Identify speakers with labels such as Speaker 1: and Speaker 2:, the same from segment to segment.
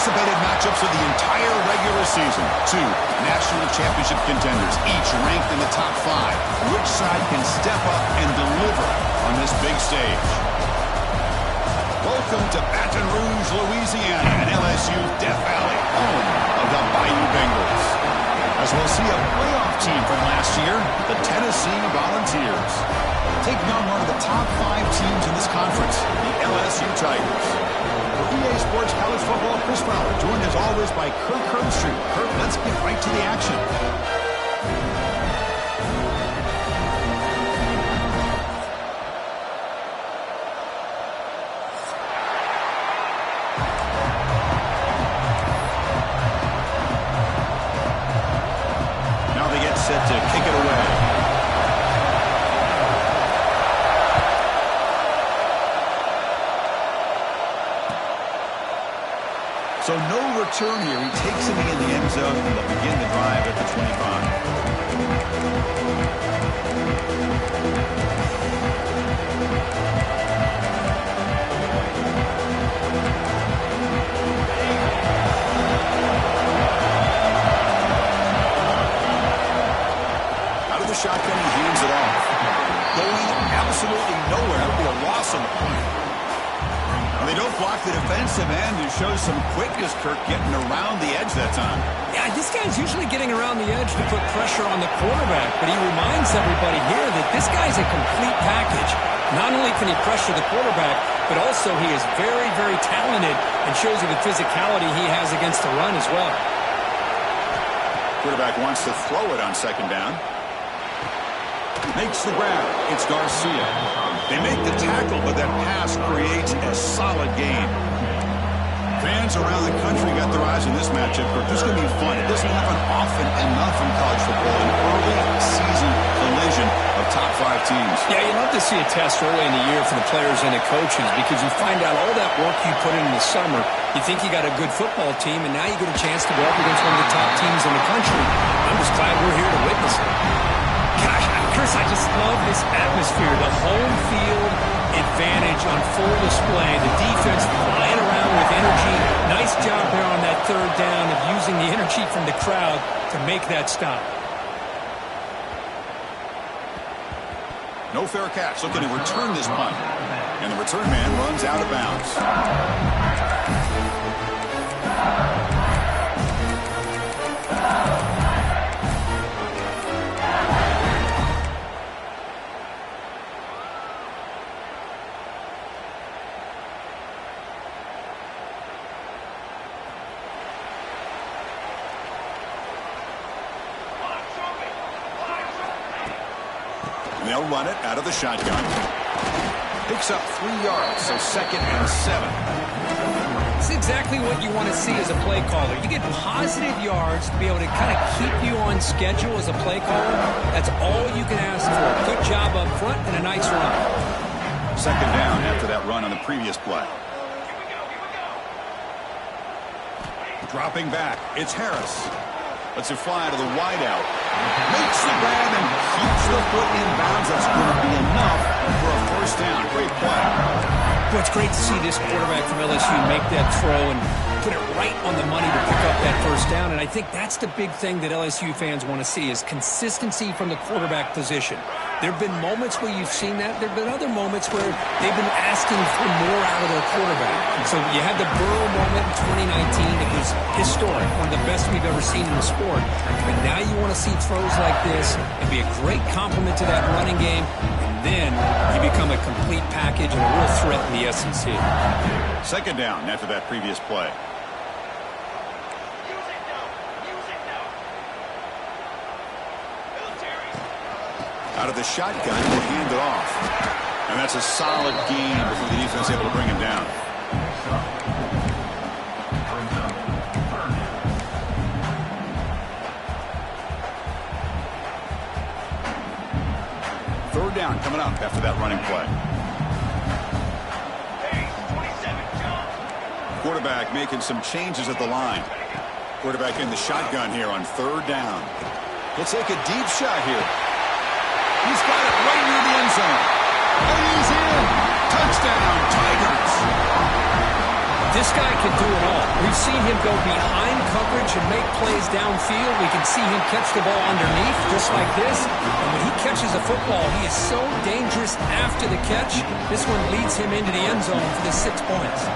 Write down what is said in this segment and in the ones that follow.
Speaker 1: anticipated matchups of the entire regular season. Two national championship contenders, each ranked in the top 5. Which side can step up and deliver on this big stage? Welcome to Baton Rouge, Louisiana, and LSU's Death Valley, home of the Bayou Bengals. As we'll see a playoff team from last year, the Tennessee Volunteers, taking on one of the top 5 teams in this conference, the LSU Tigers. For EA Sports College Football, Chris Fowler, joined as always by Kirk Herbstreit. Kirk, let's get right to the action. Now they get set to kick it away. So no return here. He takes it in the end zone, and they'll begin the drive at the 25. Out of the shotgun, he hands it off. Going absolutely nowhere. It'll be a loss on the point. They don't block the defensive end, who shows some quickness, Kirk, getting around the edge that time.
Speaker 2: Yeah, this guy's usually getting around the edge to put pressure on the quarterback, but he reminds everybody here that this guy's a complete package. Not only can he pressure the quarterback, but also he is very, very talented and shows you the physicality he has against the run as well.
Speaker 1: Quarterback wants to throw it on second down. Makes the grab. It's Garcia. They make the tackle, but that pass creates a solid gain. Fans around the country got their eyes on this matchup, but this is going to be fun. It doesn't happen often enough in college football, an early season collision of top 5 teams.
Speaker 2: Yeah, you love to see a test early in the year for the players and the coaches because you find out all that work you put in the summer. You think you got a good football team, and now you get a chance to go up against one of the top teams in the country. I'm just glad we're here to witness it. Gosh, Chris, I just love this atmosphere. The home field advantage on full display. The defense flying around with energy. Nice job there on that third down of using the energy from the crowd to make that stop.
Speaker 1: No fair catch. Looking to return this punt. And the return man runs out of bounds. They'll run it out of the shotgun. Picks up 3 yards, so 2nd and 7.
Speaker 2: It's exactly what you want to see as a play caller. You get positive yards to be able to kind of keep you on schedule as a play caller. That's all you can ask for. Good job up front and a nice run.
Speaker 1: 2nd down after that run on the previous play. Dropping back, it's Harris. Lets it fly to the wideout. Makes the grab and keeps the foot in bounds. That's going to be enough for a first down. Great play.
Speaker 2: Well, it's great to see this quarterback from LSU make that throw and put it right on the money to pick up that first down. And I think that's the big thing that LSU fans want to see is consistency from the quarterback position. There have been moments where you've seen that. There have been other moments where they've been asking for more out of their quarterback. And so you had the Burrow moment in 2019. It was historic, one of the best we've ever seen in the sport. But now you want to see throws like this and be a great complement to that running game. And then you become a complete package and a real threat in the SEC.
Speaker 1: 2nd down after that previous play. Out of the shotgun, will hand it off. And that's a solid gain before the defense able to bring him down. Third down coming up after that running play. Quarterback making some changes at the line. Quarterback in the shotgun here on 3rd down. He'll take a deep shot here. He's got it right near the end zone. And he's in. Touchdown, Tigers.
Speaker 2: This guy can do it all. We've seen him go behind coverage and make plays downfield. We can see him catch the ball underneath just like this. And when he catches a football, he is so dangerous after the catch. This one leads him into the end zone for the 6 points.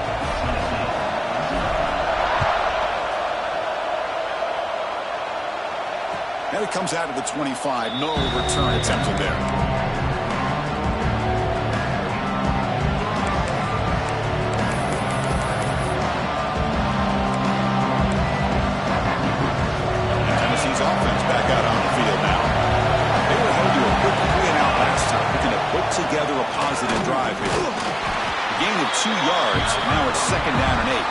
Speaker 1: And it comes out of the 25. No return attempted there. Tennessee's offense back out on the field now. They were held to a quick 3-and-out last time, looking to put together a positive drive here. A gain of 2 yards. Now it's 2nd down and 8.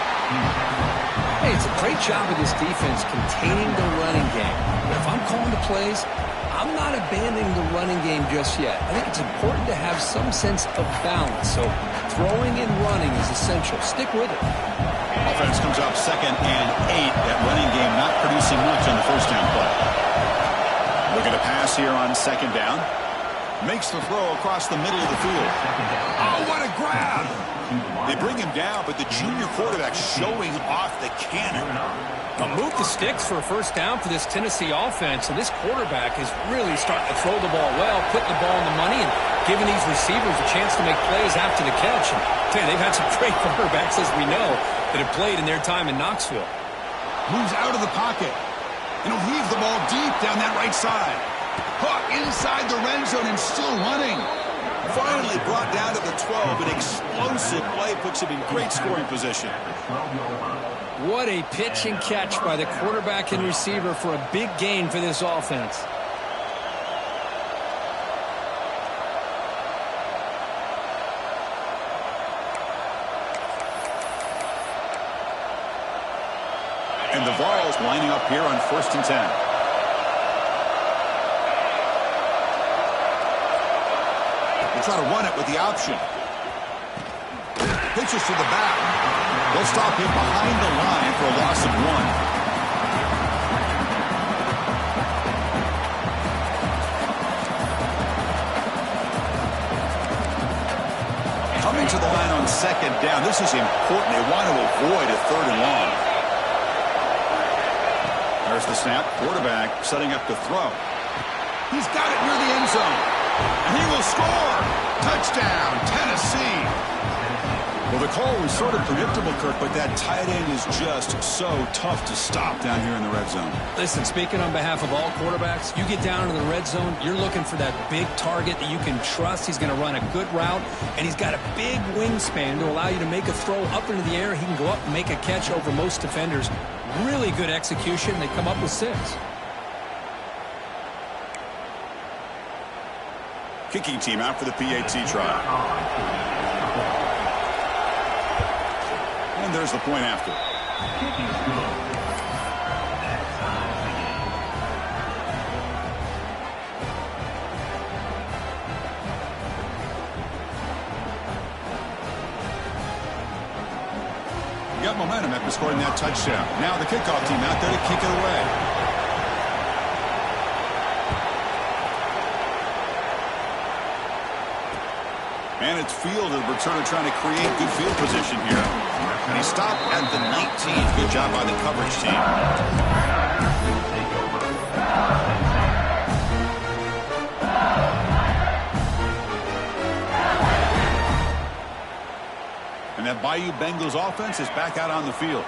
Speaker 2: Hey, it's a great job of this defense containing the running game. But if I'm calling the plays, I'm not abandoning the running game just yet. I think it's important to have some sense of balance. So throwing and running is essential. Stick with it.
Speaker 1: Offense comes up 2nd and 8. That running game not producing much on the first down play. Looking to pass here on 2nd down. Makes the throw across the middle of the field. Oh, what a grab! They bring him down, but the junior quarterback showing off the cannon.
Speaker 2: Move the sticks for a first down for this Tennessee offense, and this quarterback is really starting to throw the ball well, putting the ball on the money, and giving these receivers a chance to make plays after the catch. And I tell you, they've had some great quarterbacks, as we know, that have played in their time in Knoxville.
Speaker 1: Moves out of the pocket, and he'll heave the ball deep down that right side. Caught inside the red zone and still running. Finally brought down to the 12. An explosive play puts him in great scoring position.
Speaker 2: What a pitch and catch by the quarterback and receiver for a big gain for this offense.
Speaker 1: And the Vols lining up here on 1st and 10. Try to run it with the option. Pitches to the back. They'll stop him behind the line for a loss of 1. Coming to the line on 2nd down. This is important. They want to avoid a 3rd and long. There's the snap. Quarterback setting up to throw. He's got it near the end zone. And he will score! Touchdown, Tennessee! Well, the call was sort of predictable, Kirk, but that tight end is just so tough to stop down here in the red zone.
Speaker 2: Listen, speaking on behalf of all quarterbacks, you get down into the red zone, you're looking for that big target that you can trust. He's going to run a good route, and he's got a big wingspan to allow you to make a throw up into the air. He can go up and make a catch over most defenders. Really good execution. They come up with 6.
Speaker 1: Kicking team out for the PAT try. And there's the point after. You got momentum after scoring that touchdown. Now the kickoff team out there to kick it away. And it's field, the returner trying to create good field position here. And he stopped at the 19. Good job by the coverage team. And that Bayou Bengals offense is back out on the field.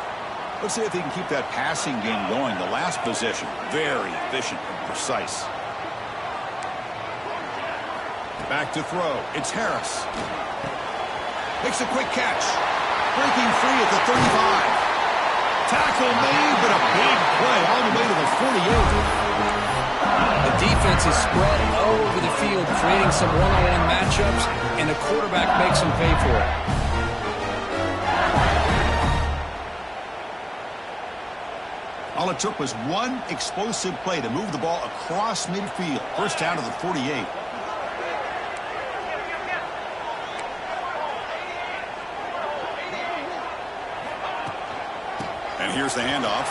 Speaker 1: Let's see if they can keep that passing game going. The last possession, very efficient and precise. Back to throw. It's Harris. Makes a quick catch. Breaking free at the 35. Tackle made, but a big play all the way to the 48.
Speaker 2: The defense is spread all over the field, creating some one-on-one matchups, and the quarterback makes them pay for it.
Speaker 1: All it took was one explosive play to move the ball across midfield. First down to the 48. And here's the handoff.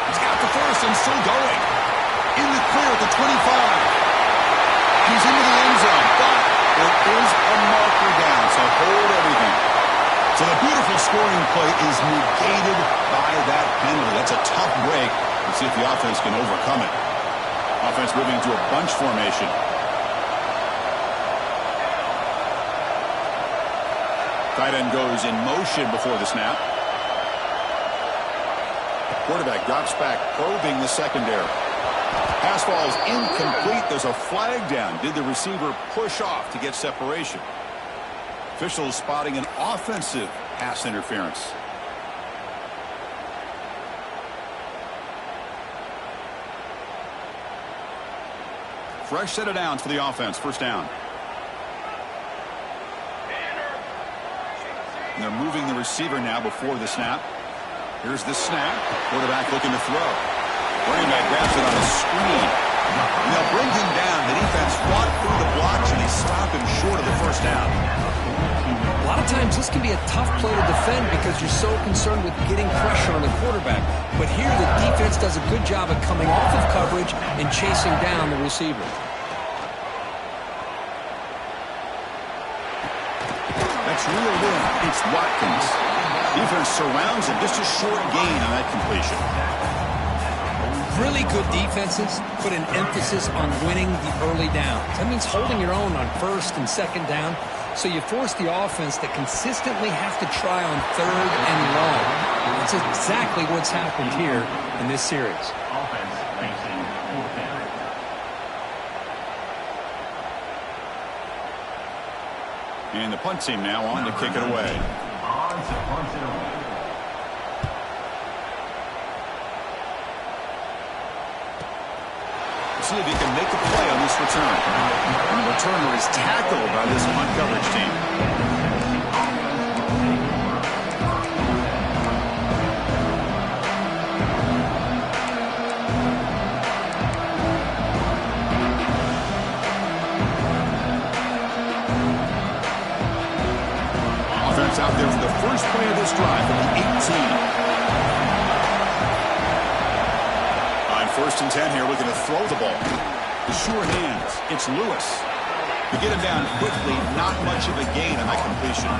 Speaker 1: He's got the first and still going. In the clear at the 25. He's into the end zone, but there is a marker down, so hold everything. So the beautiful scoring play is negated by that penalty. That's a tough break. Let's see if the offense can overcome it. Offense moving to a bunch formation. Tight end goes in motion before the snap. Quarterback drops back, probing the secondary. Pass falls incomplete. There's a flag down. Did the receiver push off to get separation? Officials spotting an offensive pass interference. Fresh set of downs for the offense. First down. And they're moving the receiver now before the snap. Here's the snap. Quarterback looking to throw. Running back grabs it on a screen. And they'll bring him down. The defense fought through the blocks, and they stop him short of the first down.
Speaker 2: A lot of times this can be a tough play to defend because you're so concerned with getting pressure on the quarterback. But here the defense does a good job of coming off of coverage and chasing down the receiver.
Speaker 1: That's reeled in. It's Watkins. Defense surrounds him. Just a short gain on that completion.
Speaker 2: Really good defenses put an emphasis on winning the early downs. That means holding your own on first and second down. So you force the offense to consistently have to try on third and long. That's exactly what's happened here in this series.
Speaker 3: Offense facing fourth down.
Speaker 1: And the punt team now on to kick it away.
Speaker 3: On to punt it away.
Speaker 1: See if he can make a play on this return. And the returner is tackled by this punt coverage team. Offense out there for the first play of this drive from the 18. First and 10 here, looking to throw the ball. The sure hands. It's Lewis. To get him down quickly, not much of a gain on that completion.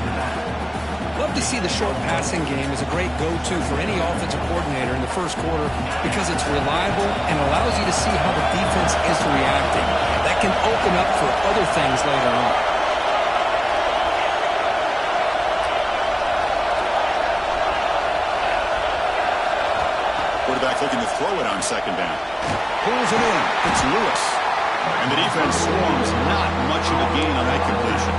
Speaker 2: Love to see the short passing game as a great go-to for any offensive coordinator in the first quarter because it's reliable and allows you to see how the defense is reacting. That can open up for other things later on.
Speaker 1: Quarterback looking to throw it on second down. Pulls it in. It's Lewis. And the defense swarms. Not much of a gain on that completion.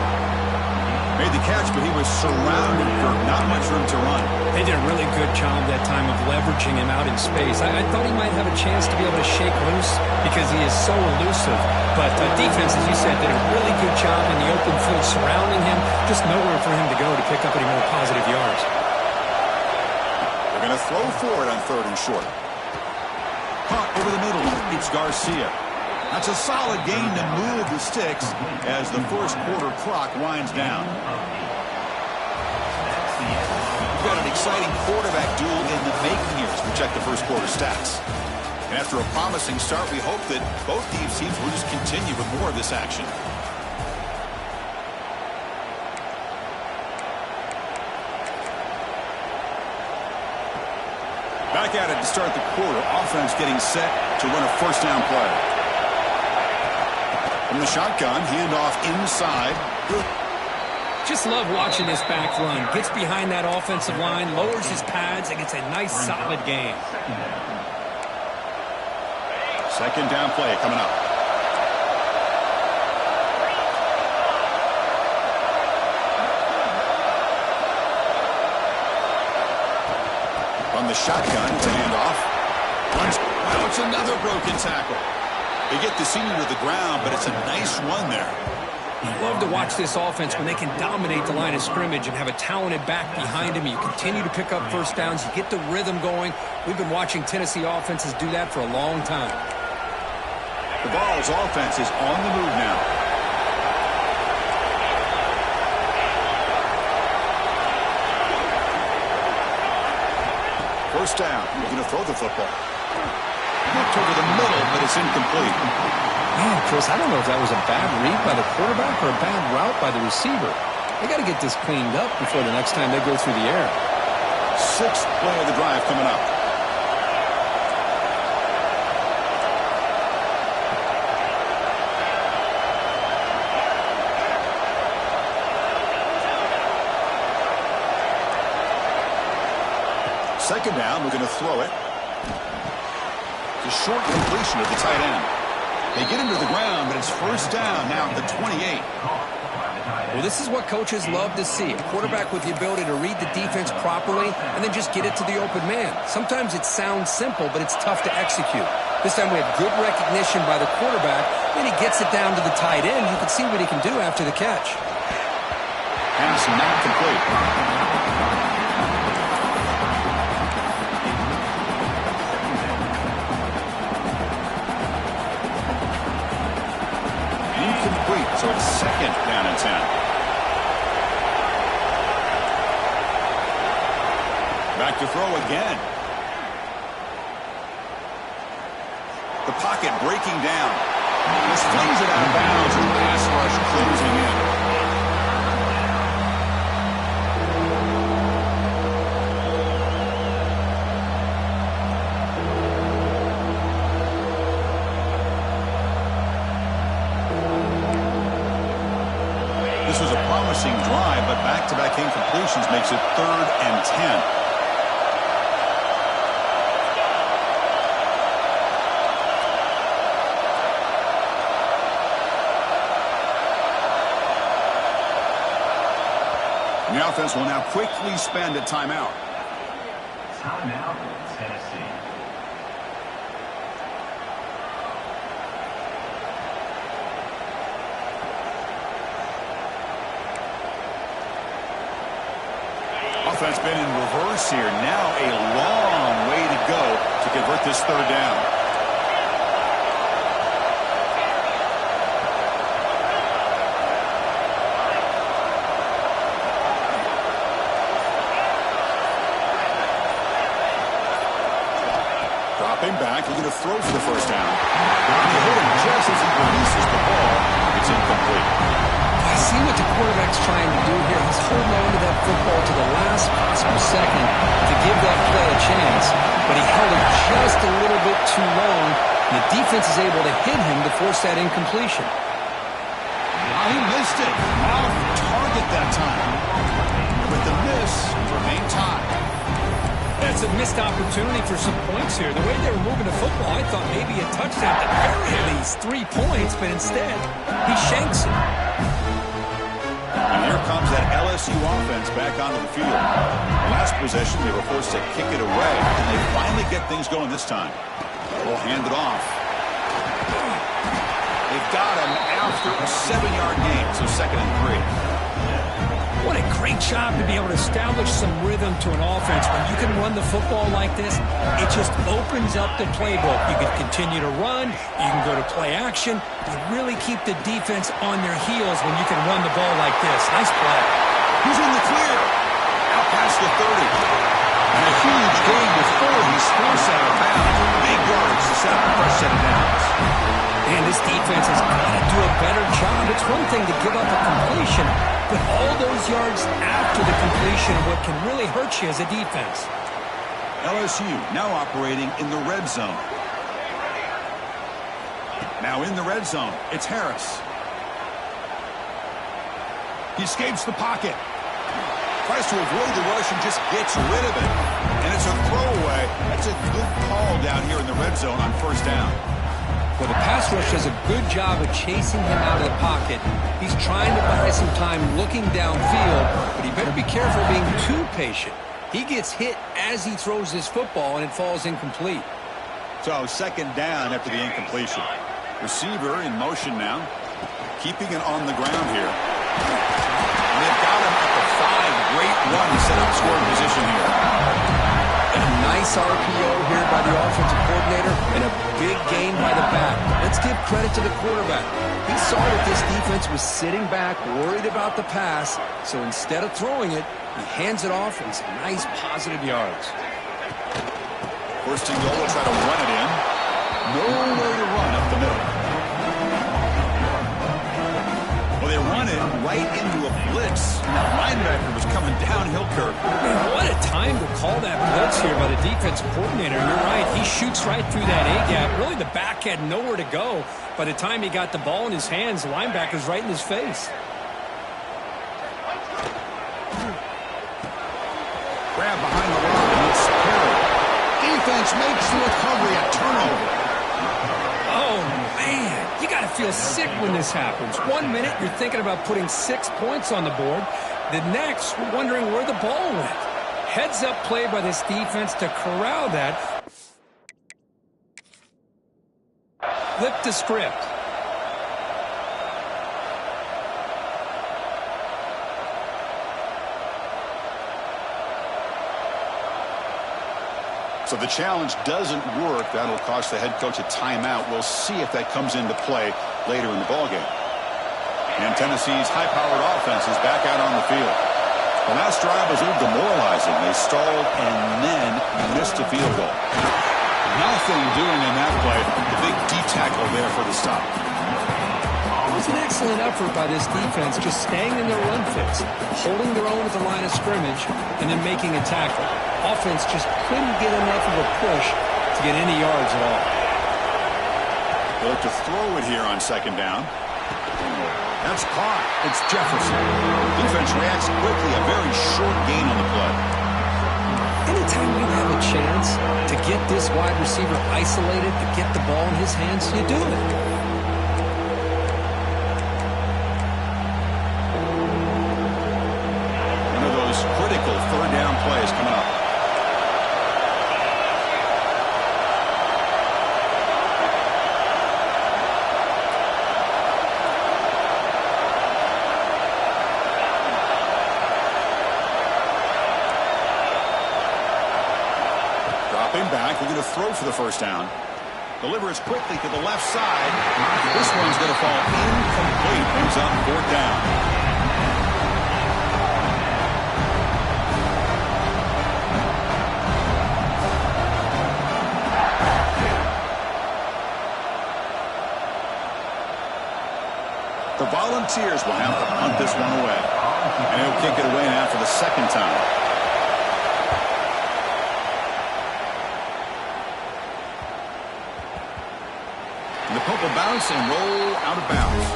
Speaker 1: Made the catch, but he was surrounded for not much room to run.
Speaker 2: They did a really good job that time of leveraging him out in space. I thought he might have a chance to be able to shake loose because he is so elusive. But defense, as you said, did a really good job in the open field surrounding him. Just nowhere for him to go to pick up any more positive yards.
Speaker 1: They're going to throw for it on third and short. Punt over the middle. It's Garcia. That's a solid gain to move the sticks as the first quarter clock winds down. We've got an exciting quarterback duel in the making here as we check the first quarter stats. And after a promising start, we hope that both these teams will just continue with more of this action. Back at it to start the quarter. Offense getting set to run a first down play. From the shotgun, handoff inside.
Speaker 2: Just love watching this back run. Gets behind that offensive line, lowers his pads, and gets a nice solid gain.
Speaker 1: Second down play coming up. On the shotgun, it's a handoff. Wow, it's another broken tackle. They get the senior to the ground, but it's a nice run there.
Speaker 2: I love to watch this offense when they can dominate the line of scrimmage and have a talented back behind him. You continue to pick up first downs. You get the rhythm going. We've been watching Tennessee offenses do that for a long time.
Speaker 1: The Vols offense is on the move now. First down. We're going to throw the football. Looked over the middle, but it's incomplete.
Speaker 2: Man, Chris, I don't know if that was a bad read by the quarterback or a bad route by the receiver. They got to get this cleaned up before the next time they go through the air.
Speaker 1: Sixth play of the drive coming up. Second down, we're going to throw it. It's a short completion of the tight end. They get him to the ground, but it's first down now at the 28.
Speaker 2: Well, this is what coaches love to see. A quarterback with the ability to read the defense properly and then just get it to the open man. Sometimes it sounds simple, but it's tough to execute. This time we have good recognition by the quarterback. Then he gets it down to the tight end. You can see what he can do after the catch.
Speaker 1: Pass not complete. So it's second down and 10. Back to throw again. The pocket breaking down. This flings it out of bounds and pass rush closing in. This was a promising drive, but back-to-back incompletions makes it 3rd and 10. The offense will now quickly spend a timeout.
Speaker 3: Timeout, Tennessee.
Speaker 1: Offense been in reverse here. Now a long way to go to convert this third down. Dropping back, looking to throw for the first down. And he hit him just as he releases the ball. It's incomplete.
Speaker 2: I see what the quarterback's trying to do here. He's holding on to that football to the last possible second to give that play a chance. But he held it just a little bit too long. And the defense is able to hit him to force that incompletion.
Speaker 1: He missed it. Off target that time. With the miss, remain tied.
Speaker 2: That's a missed opportunity for some points here. The way they were moving the football, I thought maybe a touchdown at the very least. 3 points, but instead, he shanks it.
Speaker 1: And here comes that LSU offense back onto the field. Last possession, they were forced to kick it away, and they finally get things going this time. They'll hand it off. They've got him after a 7-yard gain, so 2nd and 3.
Speaker 2: What a great job to be able to establish some rhythm to an offense. When you can run the football like this, it just opens up the playbook. You can continue to run. You can go to play action. You really keep the defense on their heels when you can run the ball like this. Nice play.
Speaker 1: He's in the clear. Out past the 30. And a huge gain before he's forced out of bounds. Big yards to set up the first set of downs.
Speaker 2: And this defense has got to do a better job. It's one thing to give up a completion, but all those yards after the completion are what can really hurt you as a defense.
Speaker 1: LSU now operating in the red zone. Now in the red zone, it's Harris. He escapes the pocket. Tries to avoid the rush and just gets rid of it. And it's a throwaway. That's a good call down here in the red zone on first down.
Speaker 2: Well, the pass rush does a good job of chasing him out of the pocket. He's trying to buy some time looking downfield, but he better be careful being too patient. He gets hit as he throws his football, and it falls incomplete.
Speaker 1: So 2nd down after the incompletion. Receiver in motion now, keeping it on the ground here. And they've got him at the 5. Great run to set up scoring position here.
Speaker 2: And a nice RPO here by the offensive coordinator, and a big gain by the back. Let's give credit to the quarterback. He saw that this defense was sitting back, worried about the pass, so instead of throwing it, he hands it off and some nice positive yards.
Speaker 1: First and goal, will try to run it in. Nowhere to run up the middle. Well, they run it right into a blitz, and that linebacker was coming downhill curve.
Speaker 2: Man, what a time to call that blitz here by the defensive coordinator. You're right. He shoots right through that A-gap. Really, the back had nowhere to go. By the time he got the ball in his hands, the linebacker's right in his face.
Speaker 1: Grab behind the line. It's Perry. Defense makes the recovery, a turnover.
Speaker 2: Oh, man. You got to feel sick when this happens. 1 minute, you're thinking about putting 6 points on the board. The next, you're wondering where the ball went. Heads-up play by this defense to corral that. Flip the script.
Speaker 1: So the challenge doesn't work. That'll cost the head coach a timeout. We'll see if that comes into play later in the ballgame. And Tennessee's high-powered offense is back out on the field. The last drive was a little demoralizing. They stalled and then missed a field goal. Nothing doing in that play. The big D tackle there for the stop.
Speaker 2: It was an excellent effort by this defense, just staying in their run fix, holding their own at the line of scrimmage, and then making a tackle. Offense just couldn't get enough of a push to get any yards at all.
Speaker 1: They'll look to throw it here on second down. That's caught. It's Jefferson. Defense reacts quickly. A very short gain on the play.
Speaker 2: Anytime you have a chance to get this wide receiver isolated, to get the ball in his hands, you do it.
Speaker 1: One of those critical third down plays coming up. Back, we're going to throw for the first down. Delivers quickly to the left side. This one's going to fall incomplete. Brings up fourth down. The Volunteers will have to punt this one away. And he'll kick it away now for the second time. The punt will bounce and roll out of bounds.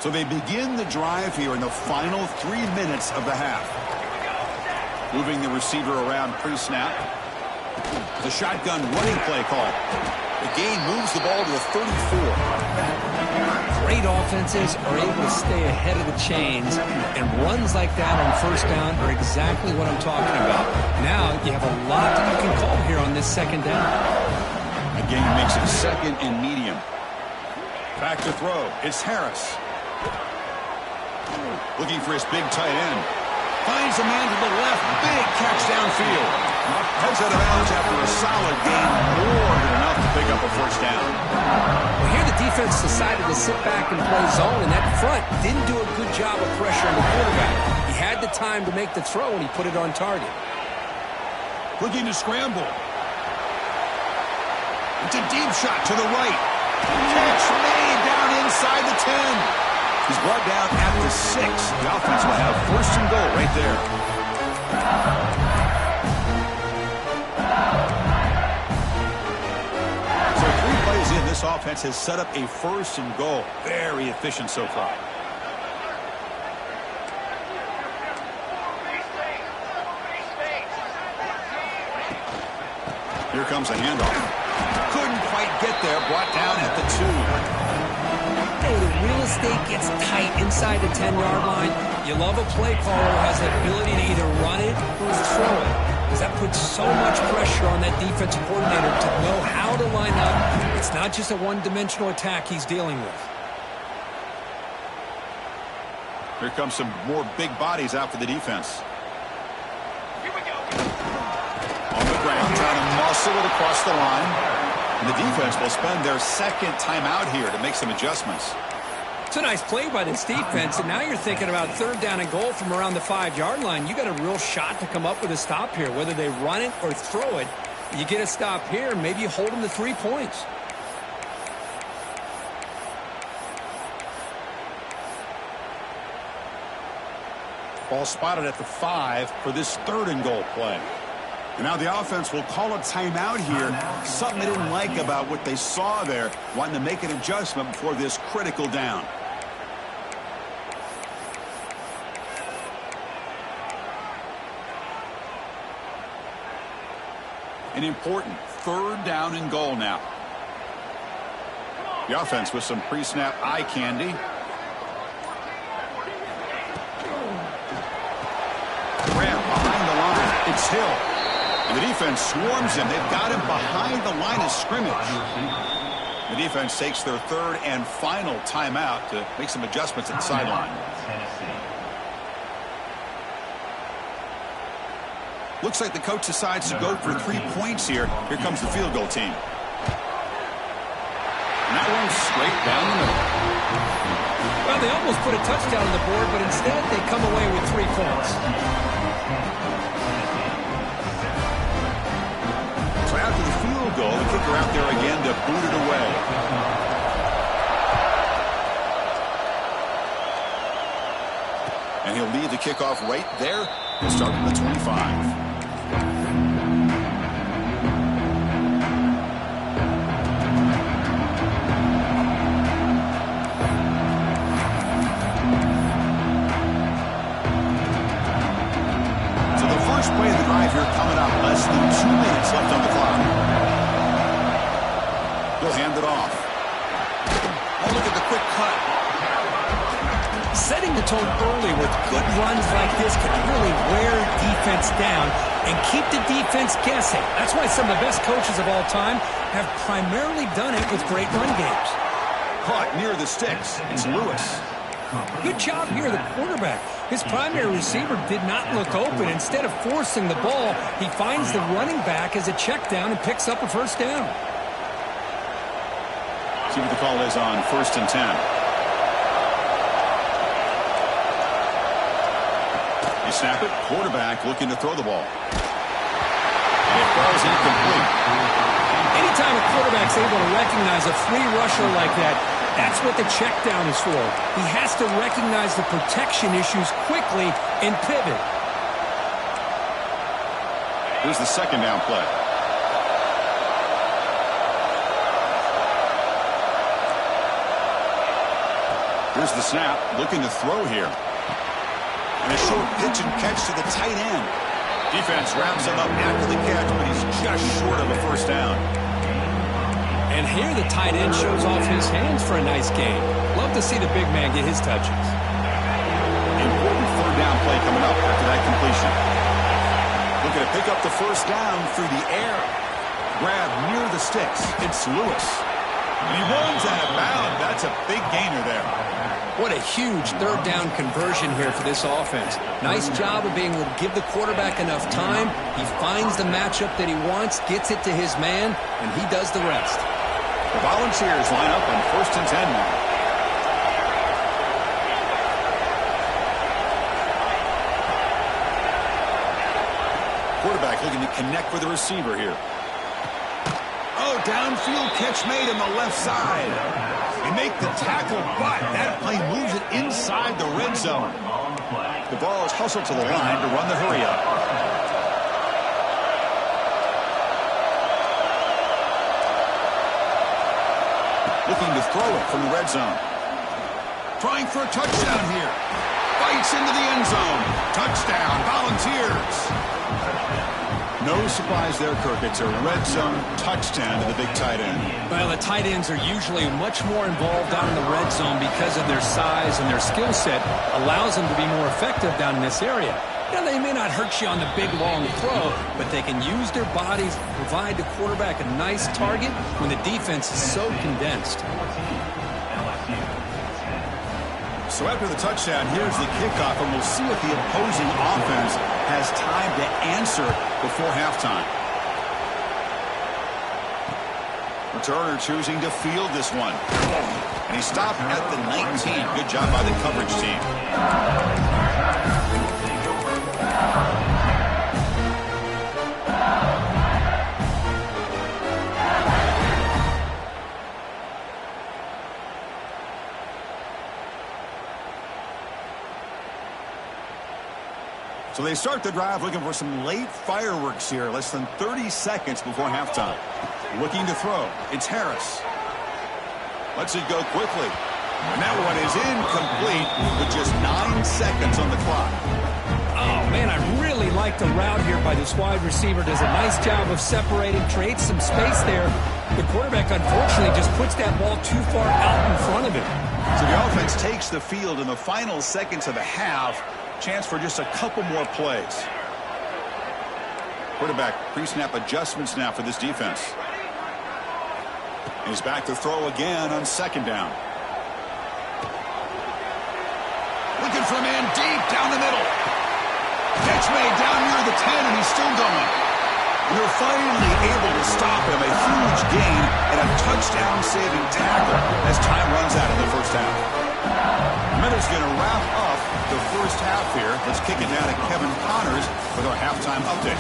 Speaker 1: So they begin the drive here in the final 3 minutes of the half. Moving the receiver around pre-snap. The shotgun running play call. The gain moves the ball to the 34.
Speaker 2: Great offenses are able to stay ahead of the chains, and runs like that on first down are exactly what I'm talking about. Now you have a lot that you can call here on this second down.
Speaker 1: The gain makes it second and medium. Back to throw. It's Harris. Looking for his big tight end. Finds a man to the left. Big catch downfield. Heads out of bounds after a solid gain. More than enough to pick up a first down.
Speaker 2: Well, here the defense decided to sit back and play zone, and that front didn't do a good job of pressuring the quarterback. He had the time to make the throw, and he put it on target.
Speaker 1: Looking to scramble. It's a deep shot to the right. Catch made down inside the 10. He's brought down at the 6. The offense will have first and goal right there. So 3 plays in, this offense has set up a first and goal. Very efficient so far. Here comes a handoff. Couldn't quite get there. Brought down at the 2.
Speaker 2: Hey, the real estate gets tight inside the 10-yard line. You love a play caller who has the ability to either run it or throw it, because that puts so much pressure on that defensive coordinator to know how to line up. It's not just a one-dimensional attack he's dealing with.
Speaker 1: Here comes some more big bodies out for the defense. Here we go. On the ground, trying to muscle it across the line. And the defense will spend their second timeout here to make some adjustments.
Speaker 2: It's a nice play by this defense, and now you're thinking about 3rd down and goal from around the 5-yard line. You got a real shot to come up with a stop here, whether they run it or throw it. You get a stop here, maybe you hold them to 3 points.
Speaker 1: Ball spotted at the 5 for this 3rd and goal play. And now the offense will call a timeout here. Something they didn't like about what they saw there, wanting to make an adjustment before this critical down. An important 3rd down and goal now. The offense with some pre-snap eye candy. Grab behind the line. It's Hill. And the defense swarms him. They've got him behind the line of scrimmage. The defense takes their 3rd and final timeout to make some adjustments at the sideline. Looks like the coach decides to go for 3 points here. Here comes the field goal team. And that one's straight down the middle.
Speaker 2: Well, they almost put a touchdown on the board, but instead they come away with 3 points.
Speaker 1: So after the field goal, the kicker out there again to boot it away. And he'll lead the kickoff right there. He'll start from the 25. Play of the drive here coming up. Less than 2 minutes left on the clock. He'll hand it off. Oh, look at the quick cut.
Speaker 2: Setting the tone early with good runs like this can really wear defense down and keep the defense guessing. That's why some of the best coaches of all time have primarily done it with great run games.
Speaker 1: Caught near the sticks. It's Lewis.
Speaker 2: Good job here, the quarterback. His primary receiver did not look open. Instead of forcing the ball, he finds the running back as a check down and picks up a 1st down.
Speaker 1: See what the call is on 1st and 10. You snap it. Quarterback looking to throw the ball. And it falls incomplete.
Speaker 2: Anytime a quarterback's able to recognize a free rusher like that, that's what the check down is for. He has to recognize the protection issues quickly and pivot.
Speaker 1: Here's the 2nd down play. Here's the snap, looking to throw here. And a short pitch and catch to the tight end. Defense wraps him up after the catch, but he's just short of a 1st down.
Speaker 2: And here the tight end shows off his hands for a nice gain. Love to see the big man get his touches.
Speaker 1: Important 3rd down play coming up after that completion. Looking to pick up the 1st down through the air. Grab near the sticks. It's Lewis. And he runs out of bounds. That's a big gainer there.
Speaker 2: What a huge 3rd down conversion here for this offense. Nice job of being able to give the quarterback enough time. He finds the matchup that he wants, gets it to his man, and he does the rest.
Speaker 1: The Volunteers line up on 1st and 10 now. Quarterback looking to connect with the receiver here. Oh, downfield catch made on the left side. They make the tackle, but that play moves it inside the red zone. The ball is hustled to the line to run the hurry up. Looking to throw it from the red zone. Trying for a touchdown here. Bites into the end zone. Touchdown, Volunteers. No surprise there, Kirk. It's a red zone touchdown to the big tight end.
Speaker 2: Well, the tight ends are usually much more involved down in the red zone because of their size, and their skill set allows them to be more effective down in this area. Now, they may not hurt you on the big, long throw, but they can use their bodies to provide the quarterback a nice target when the defense is so condensed.
Speaker 1: So after the touchdown, here's the kickoff, and we'll see if the opposing offense has time to answer before halftime. Returner choosing to field this one. And he stopped at the 19. Good job by the coverage team. So they start the drive looking for some late fireworks here. Less than 30 seconds before halftime. Looking to throw. It's Harris. Lets it go quickly. And that one is incomplete with just 9 seconds on the clock.
Speaker 2: Oh, man, I really like the route here by this wide receiver. Does a nice job of separating, creates some space there. The quarterback, unfortunately, just puts that ball too far out in front of him.
Speaker 1: So the offense takes the field in the final seconds of the half. Chance for just a couple more plays. Quarterback pre-snap adjustments now for this defense. And he's back to throw again on second down. Looking for a man deep down the middle. Catch made down near the 10, and he's still going. And they're finally able to stop him. A huge gain and a touchdown-saving tackle as time runs out in the first half. Miller's going to wrap up the first half here. Let's kick it down to Kevin Connors with our halftime update.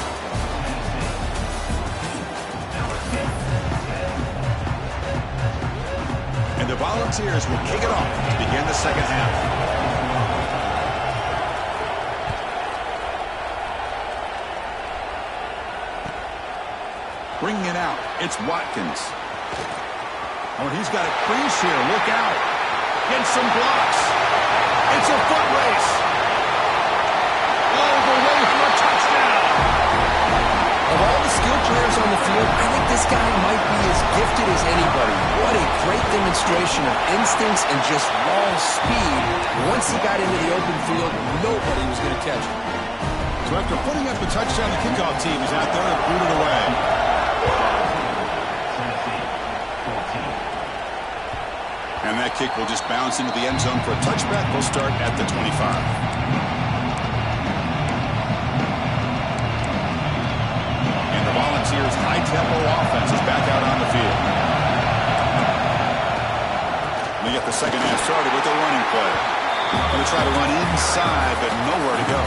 Speaker 1: And the Volunteers will kick it off to begin the second half. Bringing it out, it's Watkins. Oh, he's got a crease here. Look out. Gets some blocks. It's a foot race. All the way for a touchdown.
Speaker 2: Of all the skilled players on the field, I think this guy might be as gifted as anybody. What a great demonstration of instincts and just raw speed. Once he got into the open field, nobody was going to catch him.
Speaker 1: So after putting up the touchdown, the kickoff team is out there to boot it away. And that kick will just bounce into the end zone for a touchback. We'll start at the 25. And the Volunteers' high-tempo offense is back out on the field. We get the second half started with a running play. Going to try to run inside, but nowhere to go.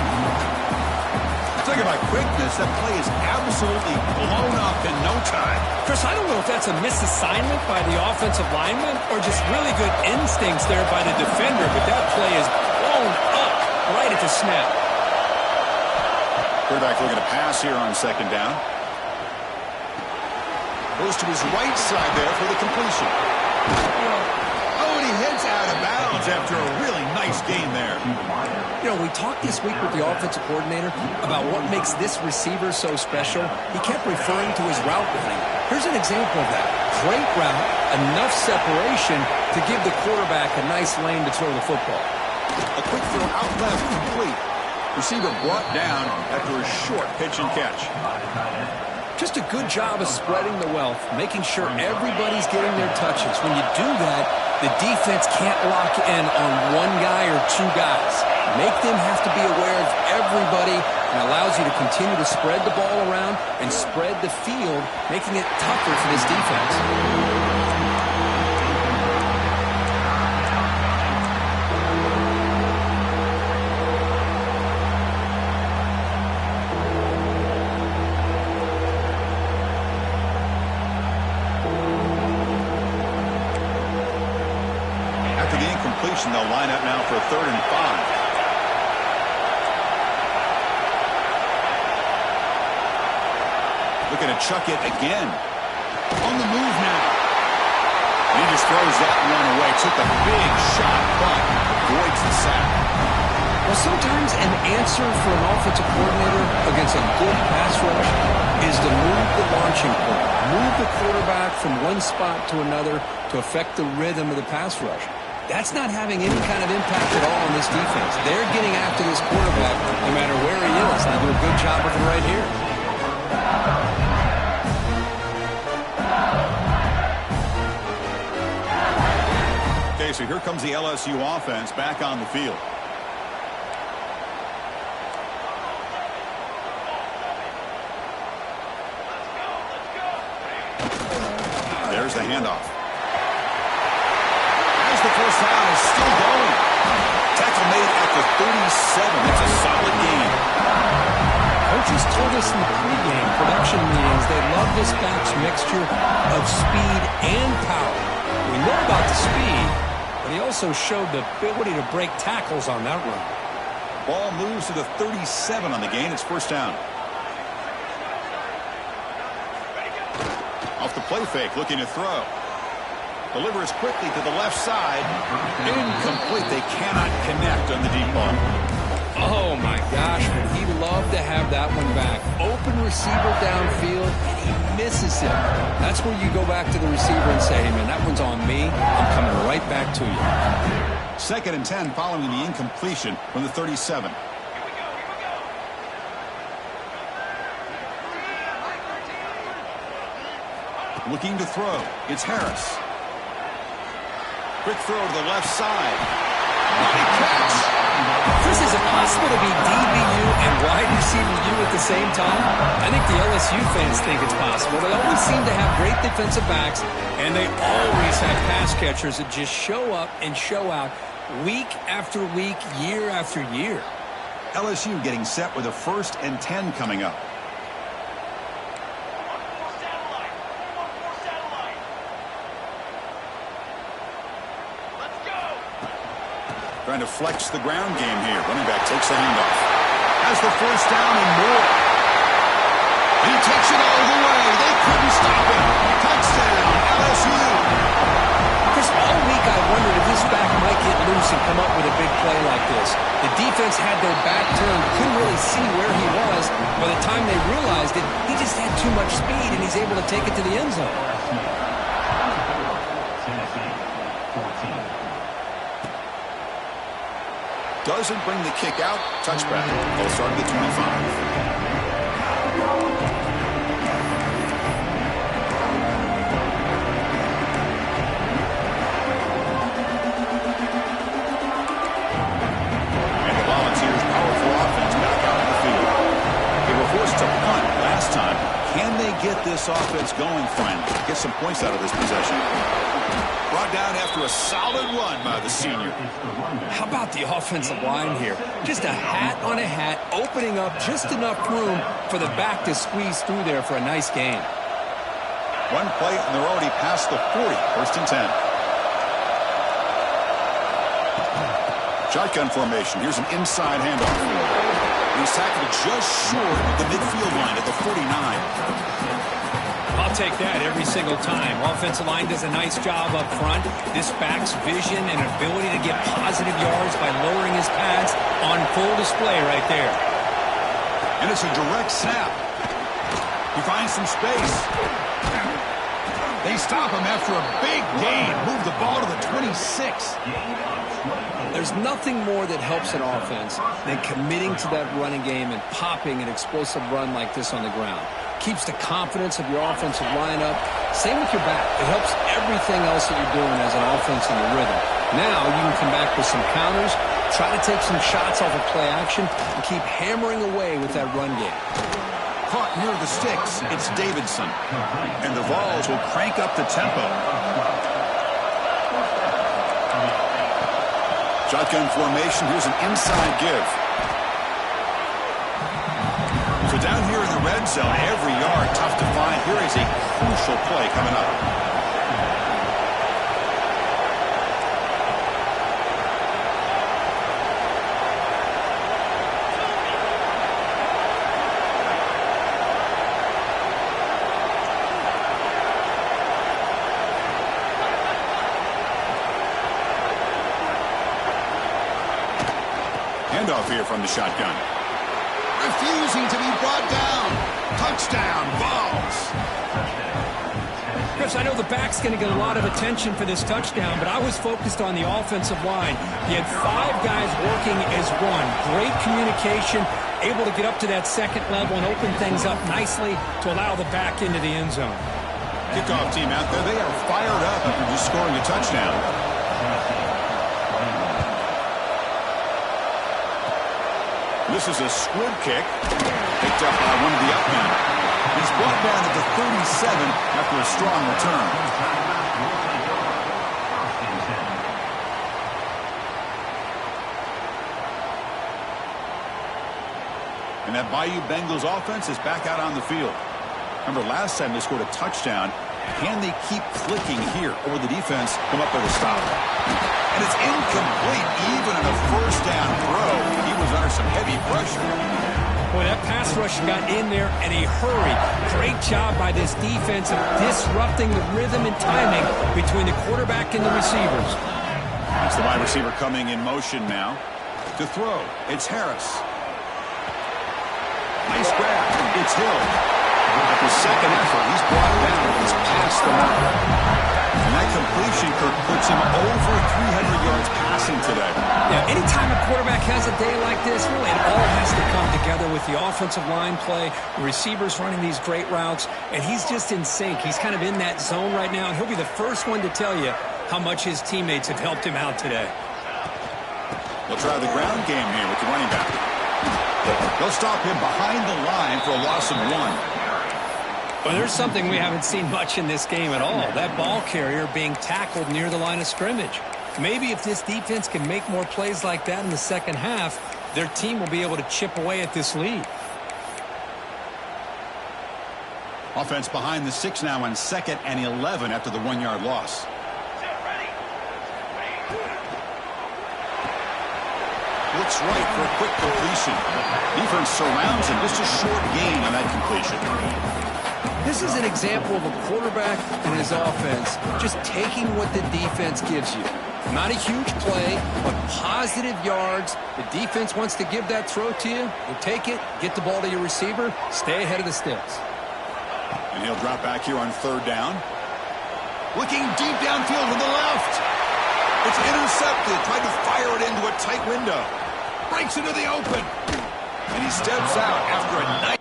Speaker 1: Talking about quickness, that play is absolutely blown up in no time.
Speaker 2: Chris, I don't know if that's a misassignment by the offensive lineman or just really good instincts there by the defender, but that play is blown up right at the snap.
Speaker 1: Quarterback looking to pass here on second down. Goes to his right side there for the completion. Oh, and he heads out of bounds after a really nice gain there.
Speaker 2: You know, we talked this week with the offensive coordinator about what makes this receiver so special. He kept referring to his route running. Here's an example of that. Great route, enough separation to give the quarterback a nice lane to throw the football.
Speaker 1: A quick throw out left, complete. Receiver brought down after a short pitch and catch.
Speaker 2: Just a good job of spreading the wealth, making sure everybody's getting their touches. When you do that, the defense can't lock in on one guy or two guys. Make them have to be aware of everybody and allows you to continue to spread the ball around and spread the field, making it tougher for this defense.
Speaker 1: They'll line up now for a 3rd and 5. Looking to chuck it again. On the move now. And he just throws that one away. Took a big shot, but avoids the sack.
Speaker 2: Well, sometimes an answer for an offensive coordinator against a good pass rush is to move the launching point. Move the quarterback from one spot to another to affect the rhythm of the pass rush. That's not having any kind of impact at all on this defense. They're getting after this quarterback no matter where he is. And they do a good job with him right here.
Speaker 1: Okay, so here comes the LSU offense back on the field. There's the handoff. As the first down is still going. Tackle made at the 37. It's a solid gain.
Speaker 2: Coaches told us in the pregame production meetings they love this back's mixture of speed and power. We know about the speed, but he also showed the ability to break tackles on that run.
Speaker 1: Ball moves to the 37 on the gain. It's first down. Off the play fake, looking to throw. Delivers quickly to the left side. Incomplete. They cannot connect on the deep ball.
Speaker 2: Oh, my gosh, would he love to have that one back. Open receiver downfield, and he misses it. That's where you go back to the receiver and say, hey, man, that one's on me. I'm coming right back to you.
Speaker 1: Second and 10 following the incompletion from the 37. Looking to throw. It's Harris. Quick throw to the left side. Body catch.
Speaker 2: Chris, is it possible to be DBU and wide receiver U at the same time? I think the LSU fans think it's possible. They always seem to have great defensive backs, and they always have pass catchers that just show up and show out week after week, year after year.
Speaker 1: LSU getting set with a 1st and 10 coming up. Trying to flex the ground game here. Running back takes the handoff. Has the first down and more. He takes it all the way. They couldn't stop him. Touchdown, LSU.
Speaker 2: Chris, all week I wondered if this back might get loose and come up with a big play like this. The defense had their back turned, couldn't really see where he was. By the time they realized it, he just had too much speed, and he's able to take it to the end zone.
Speaker 1: Doesn't bring the kick out. Touchback. They'll start at the 25. Can they get this offense going finally? Get some points out of this possession. Brought down after a solid run by the senior.
Speaker 2: How about the offensive line here? Just a hat on a hat, opening up just enough room for the back to squeeze through there for a nice gain.
Speaker 1: One play, and they're already past the 40. 1st and 10. Shotgun formation. Here's an inside handoff. He's tackled just short of the midfield line at the 49.
Speaker 2: I'll take that every single time. Offensive line does a nice job up front. This back's vision and ability to get positive yards by lowering his pads on full display right there.
Speaker 1: And it's a direct snap. He finds some space. They stop him after a big gain. Move the ball to the 26.
Speaker 2: There's nothing more that helps an offense than committing to that running game and popping an explosive run like this on the ground. Keeps the confidence of your offensive lineup. Same with your back. It helps everything else that you're doing as an offense in your rhythm. Now you can come back with some counters, try to take some shots off of play action, and keep hammering away with that run game.
Speaker 1: Caught near the sticks. It's Davidson. And the Vols will crank up the tempo. Shotgun formation. Here's an inside give. So down here in the red zone, every yard tough to find. Here is a crucial play coming up. Handoff here from the shotgun. Refusing to be brought down. Touchdown, Vols.
Speaker 2: Chris, I know the back's going to get a lot of attention for this touchdown, but I was focused on the offensive line. He had 5 guys working as one. Great communication, able to get up to that second level and open things up nicely to allow the back into the end zone.
Speaker 1: Kickoff team out there, they are fired up after just scoring a touchdown. This is a squib kick. Picked up by one of the upmen. He's brought down at the 37 after a strong return. that Bayou Bengals offense is back out on the field. Remember, last time they scored a touchdown. Can they keep clicking here, or will the defense come up with a stop? And it's incomplete, even in a first down throw. He was under some heavy pressure.
Speaker 2: Boy, that pass rush got in there in a hurry. Great job by this defense of disrupting the rhythm and timing between the quarterback and the receivers.
Speaker 1: It's the wide receiver coming in motion now. To throw, it's Harris. Nice grab. It's Hill. At the second effort, he's brought down. He's past the mark. And that completion, Kirk, puts him over 300 yards passing today.
Speaker 2: Yeah, anytime a quarterback has a day like this, really it all has to come together with the offensive line play, the receivers running these great routes, and he's just in sync. He's kind of in that zone right now, and he'll be the first one to tell you how much his teammates have helped him out today.
Speaker 1: They'll try the ground game here with the running back. They'll stop him behind the line for a loss of 1.
Speaker 2: Well, there's something we haven't seen much in this game at all. That ball carrier being tackled near the line of scrimmage. Maybe if this defense can make more plays like that in the second half, their team will be able to chip away at this lead.
Speaker 1: Offense behind the 6 now on 2nd and 11 after the 1-yard loss. Looks right for a quick completion. Defense surrounds him. Just a short gain on that completion.
Speaker 2: This is an example of a quarterback and his offense just taking what the defense gives you. Not a huge play, but positive yards. The defense wants to give that throw to you. You take it, get the ball to your receiver, stay ahead of the sticks.
Speaker 1: And he'll drop back here on 3rd down. Looking deep downfield to the left. It's intercepted. Tried to fire it into a tight window. Breaks into the open. And he steps out after a nice...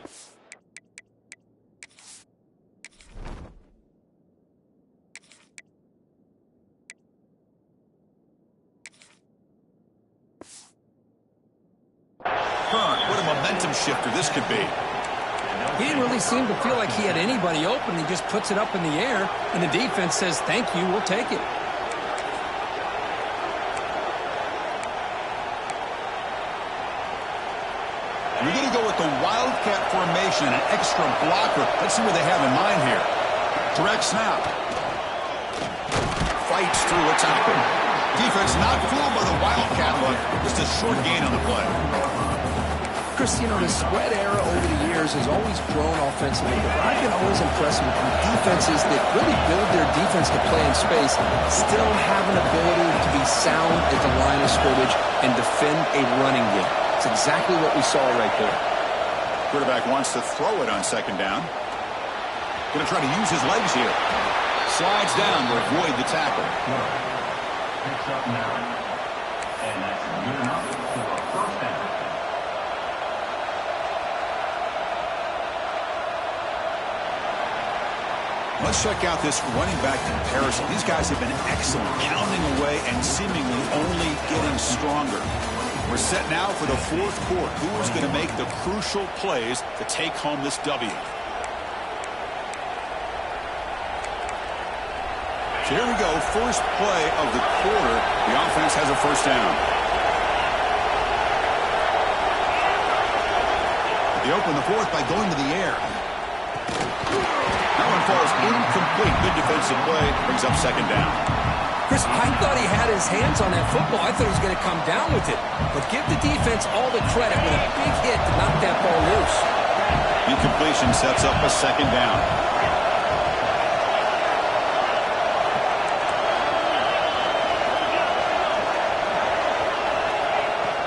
Speaker 1: What a momentum shifter this could be.
Speaker 2: He didn't really seem to feel like he had anybody open. He just puts it up in the air, and the defense says, thank you, we'll take it.
Speaker 1: We're going to go with the Wildcat formation, an extra blocker. Let's see what they have in mind here. Direct snap. Fights through a tackle. Defense not fooled by the Wildcat look. Just a short gain on the play.
Speaker 2: Chris, you know, the spread era over the years has always grown offensively, but I've been always impressed with defenses that really build their defense to play in space, still have an ability to be sound at the line of scrimmage and defend a running game. It's exactly what we saw right there.
Speaker 1: Quarterback wants to throw it on 2nd down. Going to try to use his legs here. Slides down to avoid the tackle.
Speaker 3: Picks up 9. And that's good enough for a first down.
Speaker 1: Let's check out this running back comparison. These guys have been excellent, pounding away and seemingly only getting stronger. We're set now for the 4th quarter. Who is going to make the crucial plays to take home this W? So here we go, first play of the quarter. The offense has a first down. They open the 4th by going to the air. That one falls incomplete. Good defensive play. Brings up 2nd down.
Speaker 2: Chris, I thought he had his hands on that football. I thought he was going to come down with it. But give the defense all the credit with a big hit to knock that ball loose.
Speaker 1: Incompletion sets up a 2nd down.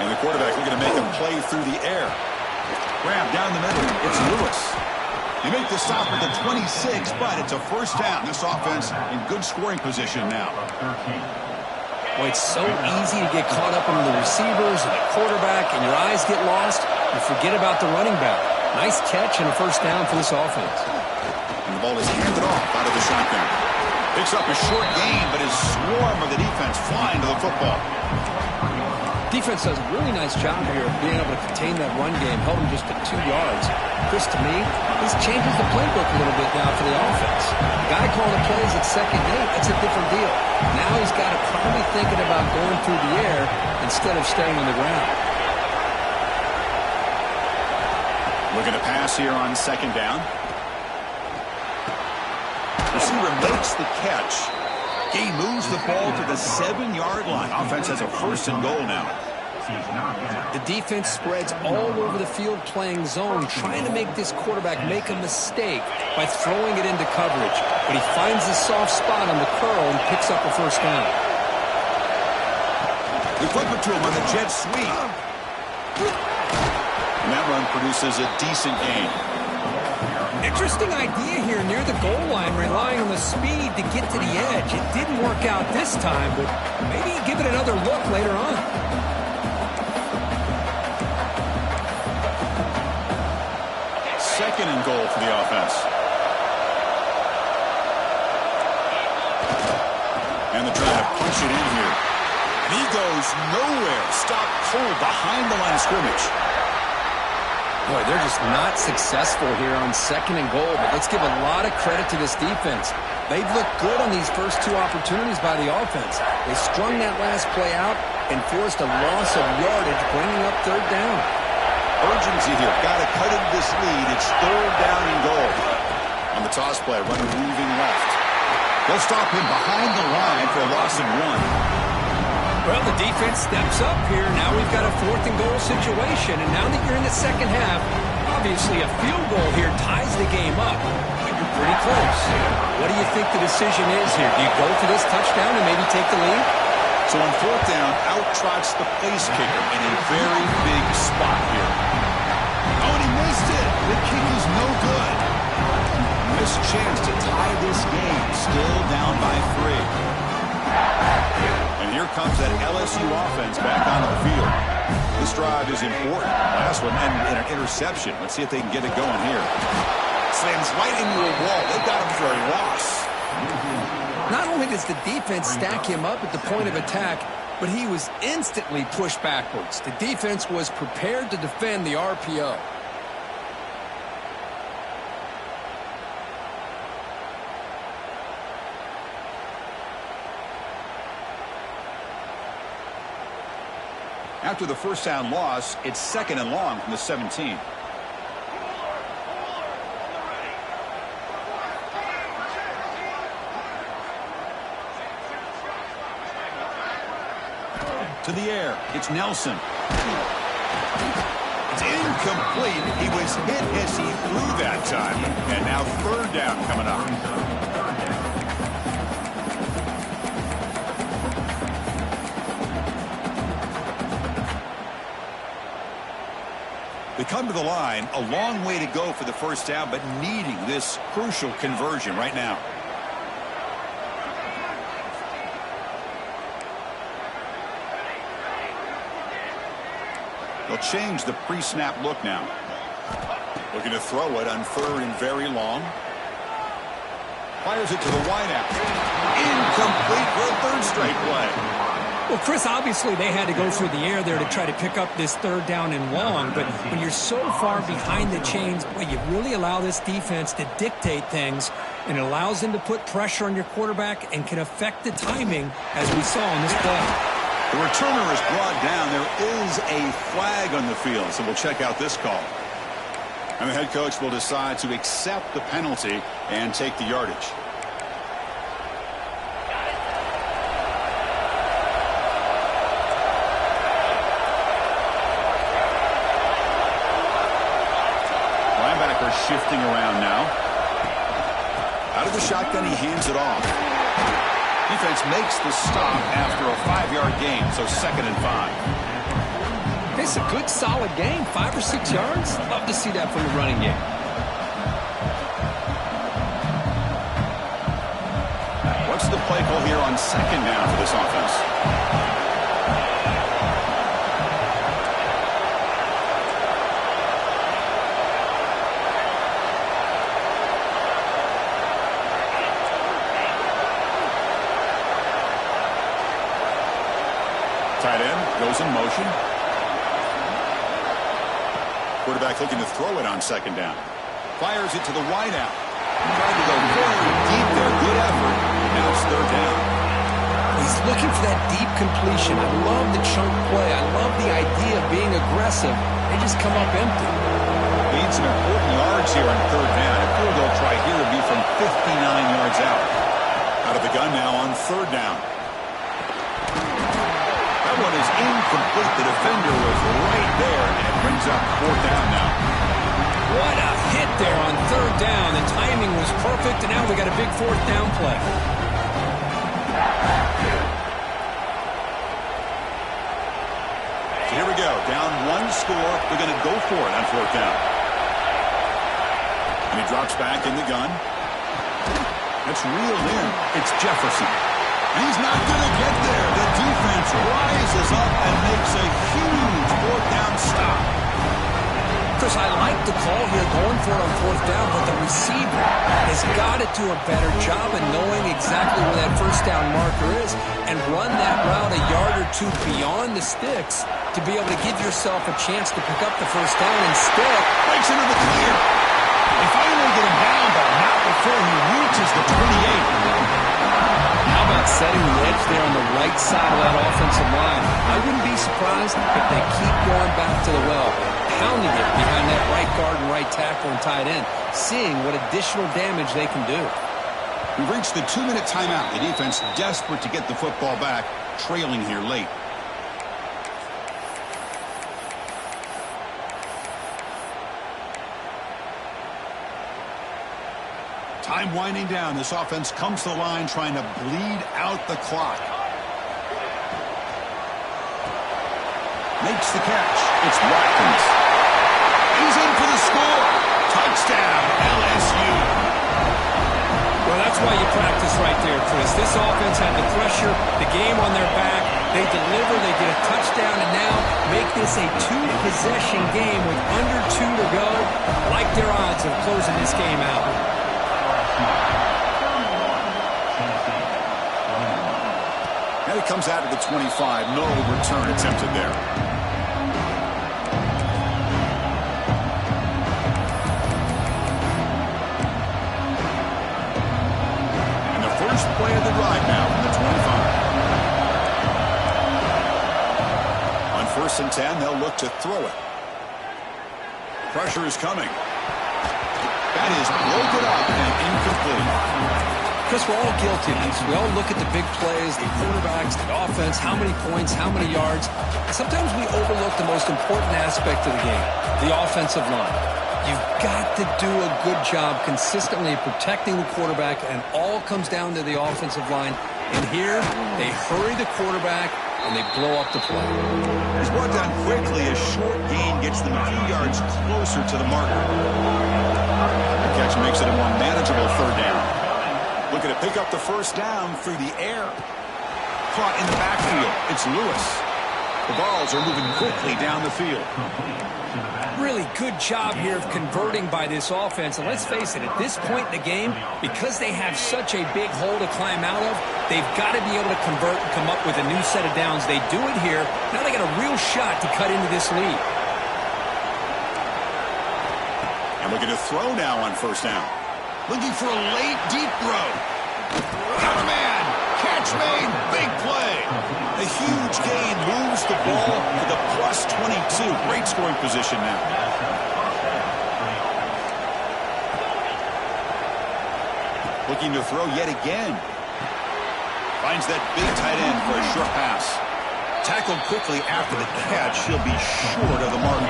Speaker 1: And the quarterback looking to make a play through the air. Grab down the middle. It's Lewis. They make the stop at the 26, but it's a first down. This offense in good scoring position now.
Speaker 2: Boy, it's so easy to get caught up in the receivers and the quarterback, and your eyes get lost. You forget about the running back. Nice catch and a first down for this offense.
Speaker 1: And the ball is handed off out of the shotgun. Picks up a short gain, but his swarm of the defense flying to the football.
Speaker 2: Defense does a really nice job here of being able to contain that run game, held him just to 2 yards. Chris, to me, this changes the playbook a little bit now for the offense. The guy calling the plays at 2nd and 8, that's a different deal. Now he's got to probably thinking about going through the air instead of staying on the ground.
Speaker 1: Looking to pass here on second down. Receiver makes the catch. He moves the ball to the 7-yard line. Offense has a 1st and goal now.
Speaker 2: The defense spreads all over the field playing zone, trying to make this quarterback make a mistake by throwing it into coverage. But he finds the soft spot on the curl and picks up a 1st down.
Speaker 1: They flip it to him on the jet sweep. And that run produces a decent gain.
Speaker 2: Interesting idea here near the goal line, relying on the speed to get to the edge. It didn't work out this time, but maybe give it another look later on.
Speaker 1: Second and goal for the offense. And they're trying to punch it in here. And he goes nowhere. Stopped cold behind the line of scrimmage.
Speaker 2: Boy, they're just not successful here on 2nd and goal, but let's give a lot of credit to this defense. They've looked good on these first 2 opportunities by the offense. They strung that last play out and forced a loss of yardage, bringing up 3rd down.
Speaker 1: Urgency here. Got to cut into this lead. It's 3rd down and goal. On the toss play, runner moving left. They'll stop him behind the line for a loss of 1.
Speaker 2: Well, the defense steps up here. Now we've got a 4th and goal situation. And now that you're in the second half, obviously a field goal here ties the game up. But you're pretty close. What do you think the decision is here? Do you go for this touchdown and maybe take the lead?
Speaker 1: So on 4th down, out trots the place kicker in a very big spot here. Oh, and he missed it. The kick is no good. Missed chance to tie this game. Still down by 3. And here comes that LSU offense back onto the field. This drive is important. Last one ended in an interception. Let's see if they can get it going here. Slams right into a wall. They've got him for a loss.
Speaker 2: Not only does the defense stack him up at the point of attack, but he was instantly pushed backwards. The defense was prepared to defend the RPO.
Speaker 1: After the 1st down loss, it's 2nd and long from the 17. To the air. It's Nelson. It's incomplete. He was hit as he threw that time. And now 3rd down coming up. They come to the line, a long way to go for the 1st down, but needing this crucial conversion right now. They'll change the pre-snap look now. Looking to throw it on 3rd and very long. Fires it to the wideout. Incomplete for a 3rd straight play.
Speaker 2: Well, Chris, obviously they had to go through the air there to try to pick up this 3rd down and long, but when you're so far behind the chains, boy, you really allow this defense to dictate things, and it allows them to put pressure on your quarterback and can affect the timing, as we saw in this play.
Speaker 1: The returner is brought down. There is a flag on the field, so we'll check out this call. And the head coach will decide to accept the penalty and take the yardage. Shifting around now. Out of the shotgun, he hands it off. Defense makes the stop after a 5-yard gain, so 2nd and 5.
Speaker 2: It's a good, solid game, 5 or 6 yards. Love to see that from the running game.
Speaker 1: What's the play call here on 2nd down for this offense? Tight end goes in motion. Quarterback looking to throw it on 2nd down. Fires it to the wideout. Trying to go very deep there. Good effort. Now it's 3rd down.
Speaker 2: He's looking for that deep completion. I love the chunk play. I love the idea of being aggressive. They just come up empty.
Speaker 1: Needs some important yards here on third down. A field goal try here would be from 59 yards out. Out of the gun now on third down. That one is incomplete. The defender was right there, and it brings up fourth down now.
Speaker 2: What a hit there on third down. The timing was perfect, and now we got a big fourth down play.
Speaker 1: So here we go. Down one score. They're going to go for it on fourth down. And he drops back in the gun. That's reeled in. It's Jefferson. And he's not going to get there. The defense rises up and makes a huge fourth down stop.
Speaker 2: Chris, I like the call here going for it on fourth down, but the receiver has got to do a better job of knowing exactly where that first down marker is and run that route a yard or two beyond the sticks to be able to give yourself a chance to pick up the first down. Instead,
Speaker 1: breaks into the clear. They finally get him down, but not before he reaches the 28.
Speaker 2: How about setting the edge there on the right side of that offensive line? I wouldn't be surprised if they keep going back to the well, pounding it behind that right guard and right tackle and tight end, seeing what additional damage they can do.
Speaker 1: We've reached the 2-minute timeout. The defense desperate to get the football back, trailing here late. Time winding down. This offense comes to the line trying to bleed out the clock. Makes the catch. It's Watkins. He's in for the score. Touchdown, LSU.
Speaker 2: Well, that's why you practice right there, Chris. This offense had the pressure, the game on their back. They deliver, they get a touchdown, and now make this a two-possession game with under 2 to go. Like their odds of closing this game out.
Speaker 1: And it comes out of the 25. No return attempted there. And the first play of the drive now from the 25. On 1st and 10, they'll look to throw it. Pressure is coming. That is broken up and incomplete.
Speaker 2: Chris, we're all guilty of this. We all look at the big plays, the quarterbacks, the offense, how many points, how many yards. And sometimes we overlook the most important aspect of the game, the offensive line. You've got to do a good job consistently protecting the quarterback, and all comes down to the offensive line. And here, they hurry the quarterback, and they blow up the play.
Speaker 1: It's brought down quickly. A short gain gets them a few yards closer to the marker. The catch makes it a more manageable third down. Looking to pick up the first down through the air. Caught in the backfield. It's Lewis. The balls are moving quickly down the field.
Speaker 2: Really good job here of converting by this offense. And let's face it, at this point in the game, because they have such a big hole to climb out of, they've got to be able to convert and come up with a new set of downs. They do it here. Now they got a real shot to cut into this lead.
Speaker 1: And looking to throw now on first down. Looking for a late, deep throw. Got a man. Catch made. Big play. A huge gain moves the ball to the plus 22. Great scoring position now. Looking to throw yet again. Finds that big tight end for a short pass. Tackled quickly after the catch. He'll be short of the mark.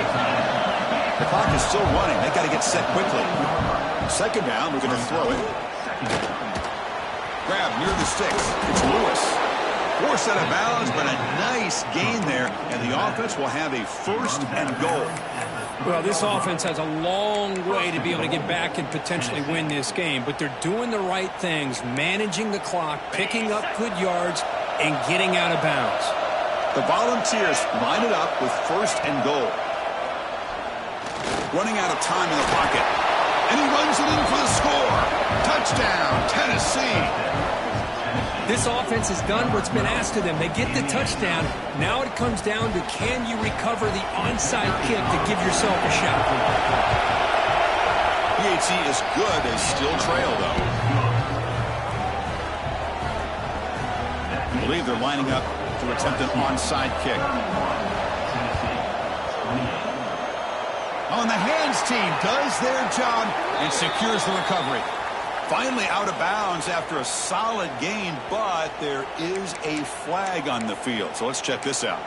Speaker 1: The clock is still running. They got to get set quickly. Second down, we're going to throw it. Grab near the sticks. It's Lewis. Forced out of bounds, but a nice gain there, and the offense will have a first and goal.
Speaker 2: Well, this offense has a long way to be able to get back and potentially win this game, but they're doing the right things, managing the clock, picking up good yards, and getting out of bounds.
Speaker 1: The Volunteers line it up with first and goal. Running out of time in the pocket. And he runs it in for the score. Touchdown, Tennessee.
Speaker 2: This offense has done what's been asked of them. They get the touchdown. Now it comes down to, can you recover the onside kick to give yourself a shot?
Speaker 1: PAT is good. They still trail, though. I believe they're lining up to attempt an onside kick. Oh, and the hands team does their job and secures the recovery. Finally out of bounds after a solid gain, but there is a flag on the field. So let's check this out.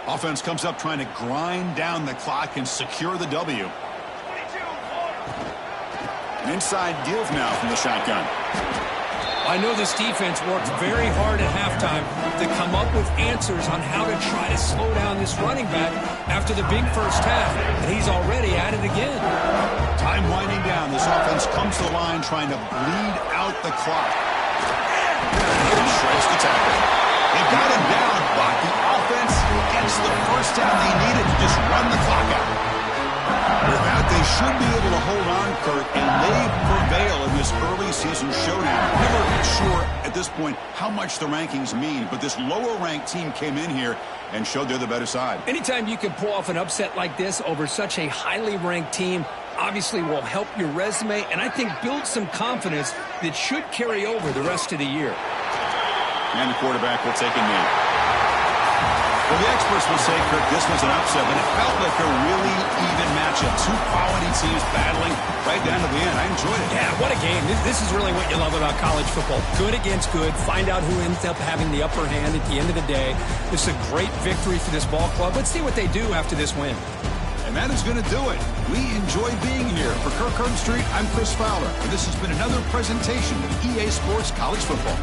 Speaker 1: Offense comes up trying to grind down the clock and secure the W. An inside give now from the shotgun.
Speaker 2: I know this defense worked very hard at halftime to come up with answers on how to try to slow down this running back after the big first half, and he's already at it again.
Speaker 1: Time winding down. This offense comes to the line trying to bleed out the clock. And shreds the tackle. They got him down, but the offense gets the first down they needed to just run the clock out. With that, they should be able to hold on, Kurt, and they prevail in this early season showdown. Never sure at this point how much the rankings mean, but this lower-ranked team came in here and showed they're the better side.
Speaker 2: Anytime you can pull off an upset like this over such a highly ranked team, obviously will help your resume, and I think build some confidence that should carry over the rest of the year.
Speaker 1: And the quarterback will take a knee. Well, the experts will say, Kirk, this was an upset, but it felt like a really even matchup. Two quality teams battling right down to the end. I enjoyed it.
Speaker 2: Yeah, what a game. This is really what you love about college football. Good against good. Find out who ends up having the upper hand at the end of the day. This is a great victory for this ball club. Let's see what they do after this win.
Speaker 1: And that is going to do it. We enjoy being here. For Kirk Herbstreit, I'm Chris Fowler, and this has been another presentation of EA Sports College Football.